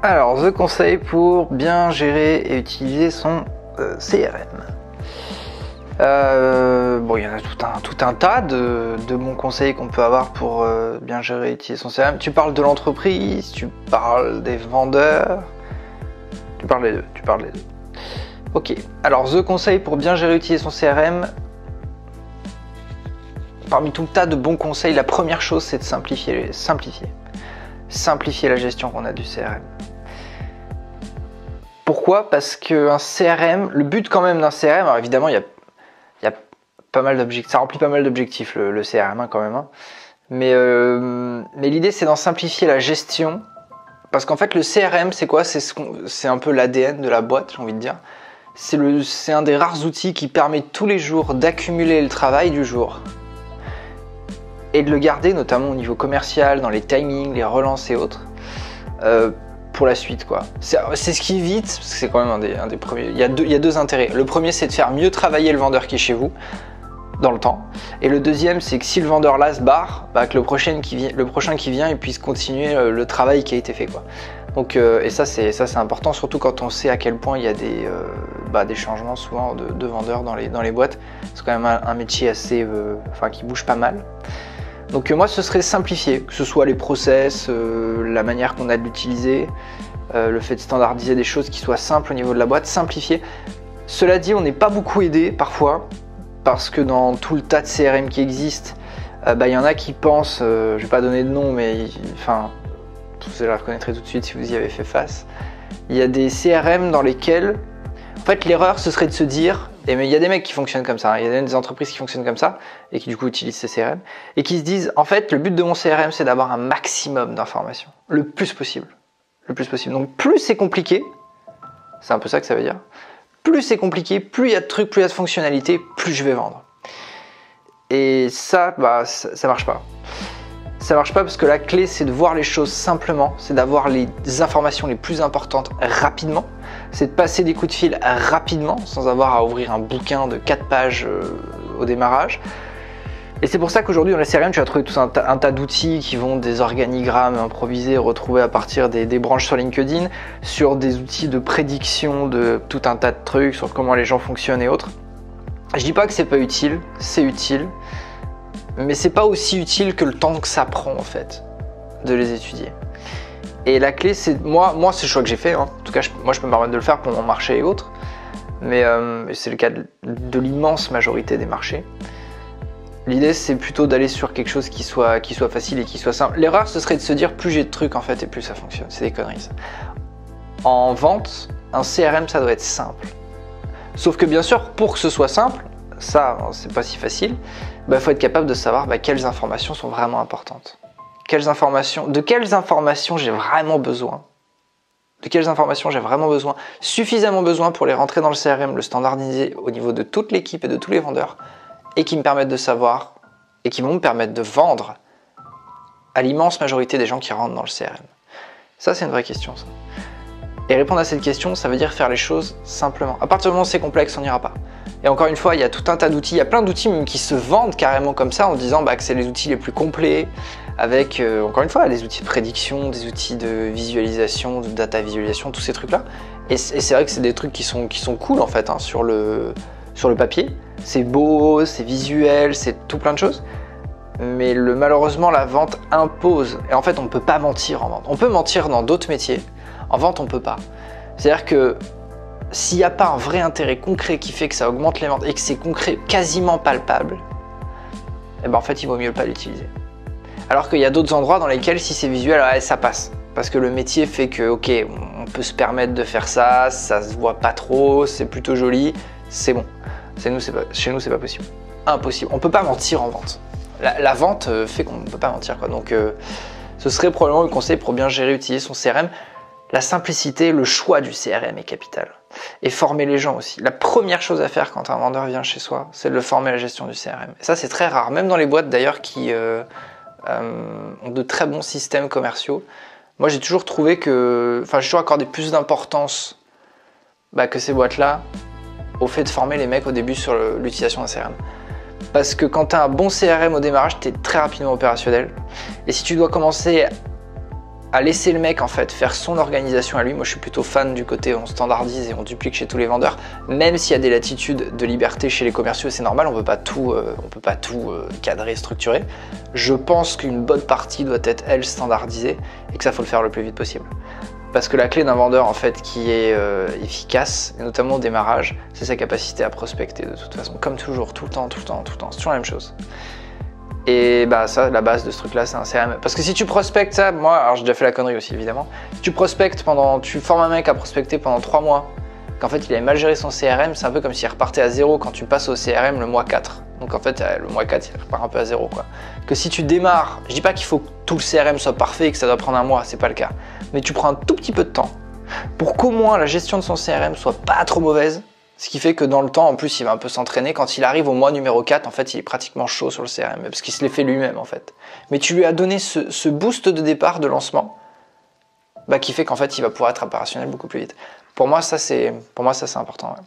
Alors, The conseil pour bien gérer et utiliser son CRM. Bon, il y en a tout un tas de bons conseils qu'on peut avoir pour bien gérer et utiliser son CRM. Tu parles de l'entreprise, tu parles des vendeurs, tu parles des deux. Ok, alors The conseil pour bien gérer et utiliser son CRM. Parmi tout le tas de bons conseils, la première chose, c'est de simplifier la gestion qu'on a du CRM. Pourquoi? Parce qu'un CRM, le but quand même d'un CRM, alors évidemment, il y a pas mal d'objectifs, ça remplit pas mal d'objectifs le CRM hein, quand même. Hein. Mais l'idée, c'est d'en simplifier la gestion. Parce qu'en fait, le CRM, c'est quoi? C'est un peu l'ADN de la boîte, j'ai envie de dire. C'est un des rares outils qui permet tous les jours d'accumuler le travail du jour. Et de le garder, notamment au niveau commercial, dans les timings, les relances et autres, pour la suite, quoi. C'est ce qui évite, parce que c'est quand même un des premiers. Il y a deux intérêts. Le premier, c'est de faire mieux travailler le vendeur qui est chez vous, dans le temps. Et le deuxième, c'est que si le vendeur là se barre, bah, que le prochain qui vient, il puisse continuer le travail qui a été fait, quoi. Donc, et ça, c'est important, surtout quand on sait à quel point il y a des changements souvent de vendeurs dans les boîtes. C'est quand même un métier assez, qui bouge pas mal. Donc moi, ce serait simplifier, que ce soit les process, la manière qu'on a de l'utiliser, le fait de standardiser des choses qui soient simples au niveau de la boîte, simplifier. Cela dit, on n'est pas beaucoup aidé parfois, parce que dans tout le tas de CRM qui existent, y en a qui pensent, je vais pas donner de nom, mais vous allez la reconnaîtrez tout de suite si vous y avez fait face. Il y a des CRM dans lesquels, en fait, l'erreur, ce serait de se dire, mais il y a des mecs qui fonctionnent comme ça, il y a des entreprises qui fonctionnent comme ça, et qui du coup utilisent ces CRM, et qui se disent, en fait, le but de mon CRM, c'est d'avoir un maximum d'informations, le plus possible. Donc plus c'est compliqué, c'est un peu ça que ça veut dire, plus c'est compliqué, plus il y a de trucs, plus il y a de fonctionnalités, plus je vais vendre. Et ça, ça marche pas. Ça marche pas parce que la clé, c'est de voir les choses simplement, c'est d'avoir les informations les plus importantes rapidement, c'est de passer des coups de fil rapidement, sans avoir à ouvrir un bouquin de 4 pages au démarrage. Et c'est pour ça qu'aujourd'hui, dans les CRM, tu vas trouver tout un tas d'outils qui vont des organigrammes improvisés retrouvés à partir des branches sur LinkedIn, sur des outils de prédiction de tout un tas de trucs, sur comment les gens fonctionnent et autres. Je dis pas que c'est pas utile, c'est utile. Mais c'est pas aussi utile que le temps que ça prend en fait de les étudier. Et la clé, c'est moi c'est le choix que j'ai fait. Hein. En tout cas, moi je peux me permettre de le faire pour mon marché et autres. Mais c'est le cas de l'immense majorité des marchés. L'idée, c'est plutôt d'aller sur quelque chose qui soit facile et qui soit simple. L'erreur, ce serait de se dire plus j'ai de trucs en fait et plus ça fonctionne. C'est des conneries ça. En vente, un CRM, ça doit être simple. Sauf que bien sûr, pour que ce soit simple, ça, c'est pas si facile. Il faut être capable de savoir quelles informations sont vraiment importantes. De quelles informations j'ai vraiment besoin. Suffisamment besoin pour les rentrer dans le CRM, le standardiser au niveau de toute l'équipe et de tous les vendeurs, et qui me permettent de savoir, et qui vont me permettre de vendre à l'immense majorité des gens qui rentrent dans le CRM. Ça, c'est une vraie question, ça. Et répondre à cette question, ça veut dire faire les choses simplement. À partir du moment où c'est complexe, on n'ira pas. Et encore une fois, il y a tout un tas d'outils, il y a plein d'outils même qui se vendent carrément comme ça en disant que c'est les outils les plus complets avec, encore une fois, des outils de prédiction, des outils de visualisation, de data visualisation, tous ces trucs-là. Et c'est vrai que c'est des trucs qui sont cool en fait, hein, sur le papier. C'est beau, c'est visuel, c'est tout plein de choses. Mais malheureusement, la vente impose. Et en fait, on ne peut pas mentir en vente. On peut mentir dans d'autres métiers. En vente, on ne peut pas. C'est-à-dire que s'il n'y a pas un vrai intérêt concret qui fait que ça augmente les ventes et que c'est concret, quasiment palpable, en fait, il vaut mieux pas l'utiliser. Alors qu'il y a d'autres endroits dans lesquels, si c'est visuel, ça passe. Parce que le métier fait que, ok, on peut se permettre de faire ça, ça se voit pas trop, c'est plutôt joli, c'est bon. Chez nous, c'est pas possible. Impossible. On peut pas mentir en vente. La vente fait qu'on ne peut pas mentir, quoi. Donc, ce serait probablement le conseil pour bien gérer et utiliser son CRM. La simplicité, le choix du CRM est capital. Et former les gens aussi. La première chose à faire quand un vendeur vient chez soi, c'est de le former à la gestion du CRM. Et ça, c'est très rare. Même dans les boîtes d'ailleurs qui ont de très bons systèmes commerciaux. Moi, j'ai toujours trouvé que... j'ai toujours accordé plus d'importance que ces boîtes-là au fait de former les mecs au début sur l'utilisation d'un CRM. Parce que quand tu as un bon CRM au démarrage, tu es très rapidement opérationnel. Et si tu dois commencer à laisser le mec en fait faire son organisation à lui. Moi je suis plutôt fan du côté on standardise et on duplique chez tous les vendeurs, même s'il y a des latitudes de liberté chez les commerciaux, c'est normal, on peut pas tout cadrer, structurer. Je pense qu'une bonne partie doit être elle standardisée et que ça faut le faire le plus vite possible. Parce que la clé d'un vendeur en fait qui est efficace, et notamment au démarrage, c'est sa capacité à prospecter de toute façon, comme toujours, tout le temps, c'est toujours la même chose. Et bah ça, la base de ce truc là, c'est un CRM. Parce que si tu prospectes ça, moi, alors j'ai déjà fait la connerie aussi évidemment, si tu prospectes tu formes un mec à prospecter pendant 3 mois, qu'en fait il avait mal géré son CRM, c'est un peu comme s'il repartait à zéro quand tu passes au CRM le mois 4. Donc en fait le mois 4 il repart un peu à zéro quoi. Que si tu démarres, je dis pas qu'il faut que tout le CRM soit parfait et que ça doit prendre un mois, c'est pas le cas. Mais tu prends un tout petit peu de temps pour qu'au moins la gestion de son CRM soit pas trop mauvaise. Ce qui fait que dans le temps, en plus, il va un peu s'entraîner. Quand il arrive au mois numéro 4, en fait, il est pratiquement chaud sur le CRM, parce qu'il se l'est fait lui-même, en fait. Mais tu lui as donné ce boost de départ, de lancement, qui fait qu'en fait, il va pouvoir être opérationnel beaucoup plus vite. Pour moi, ça, c'est important. Ouais.